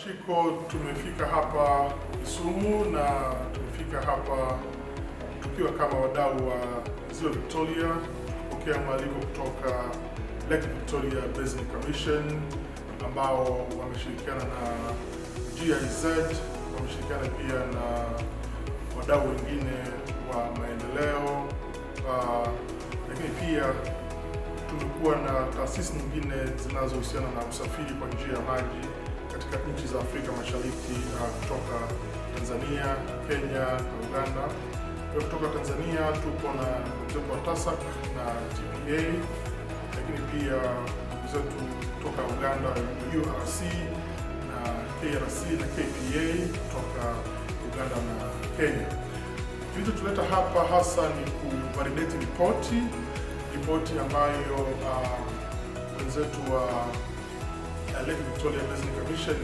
Shiko tumefika hapa Kisumu na tumefika hapa tukiwa kama wadau wa Ziwa Victoria, kupokea mwaliko kutoka Lake Victoria Basin Commission ambao wameshirikiana na GIZ, wameshirikiana pia na wadau wengine wa maendeleo, lakini pia tumekuwa na taasisi nyingine zinazohusiana na usafiri kwa njia ya maji katika nchi za Afrika Mashariki, kutoka Tanzania, Kenya na Uganda. Kutoka Tanzania tupo na mzetu wa TASAC na TPA, lakini pia mzetu kutoka Uganda URC na KRC na KPA kutoka Uganda na Kenya. Kilichotuleta hapa hasa ni kuvalidate ripoti ambayo wenzetu wa Lake Victoria Basin Commission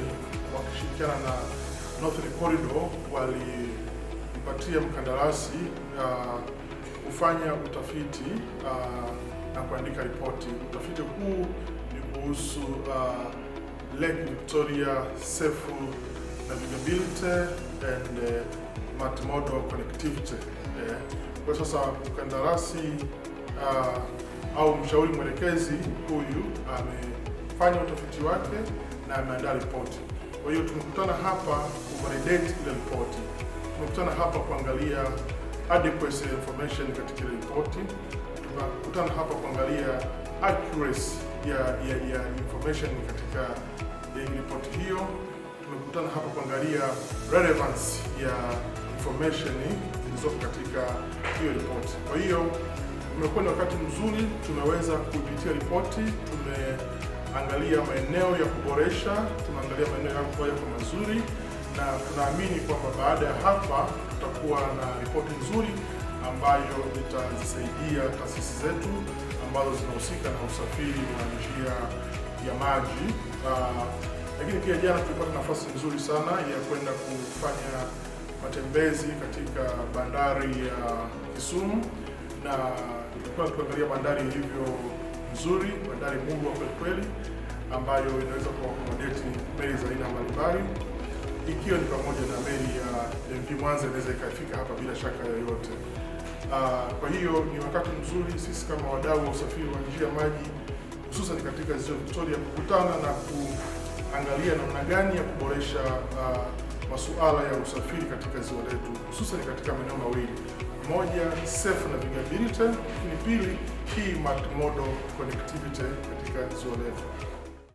wakishirikiana na Northern Corridor walipatia mkandarasi kufanya utafiti na kuandika ripoti. Utafiti huu ni kuhusu Lake Victoria safe navigability and multimodal connectivity. Kwa sasa mkandarasi au mshauri mwelekezi huyu amefanya utafiti wake na ameandaa ripoti. Kwa hiyo tumekutana hapa kuvalidate ile ripoti. Tumekutana hapa kuangalia adequacy information katika ile ripoti. Tumekutana hapa kuangalia accuracy ya information katika ripoti hiyo. Tumekutana hapa kuangalia relevance ya information zilizopo katika hiyo ripoti. Kwa hiyo umekuwa ni wakati mzuri, tumeweza kupitia ripoti, tumeangalia maeneo ya kuboresha, tumeangalia maeneo ya kufanya kwa mazuri, na tunaamini kwamba baada ya hapa tutakuwa na ripoti nzuri ambayo itazisaidia taasisi zetu ambazo zinahusika na usafiri wa njia ya maji. Lakini pia jana tulipata nafasi nzuri sana ya kwenda kufanya matembezi katika bandari ya Kisumu, na tulikuwa tukiangalia bandari ilivyo nzuri, bandari murwa kweli kweli, ambayo inaweza kuaccommodate meli za aina mbalimbali, ikiwa ni pamoja na meli ya MV Mwanza inaweza ikafika hapa bila shaka yoyote. Kwa hiyo ni wakati mzuri sisi kama wadau wa usafiri wa njia ya maji, hususan katika Ziwa Victoria, kukutana na kuangalia namna gani ya kuboresha masuala ya usafiri katika ziwa letu, hususan katika maeneo mawili: moja, safe navigability, lakini pili, hii multimodal connectivity katika ziwa letu.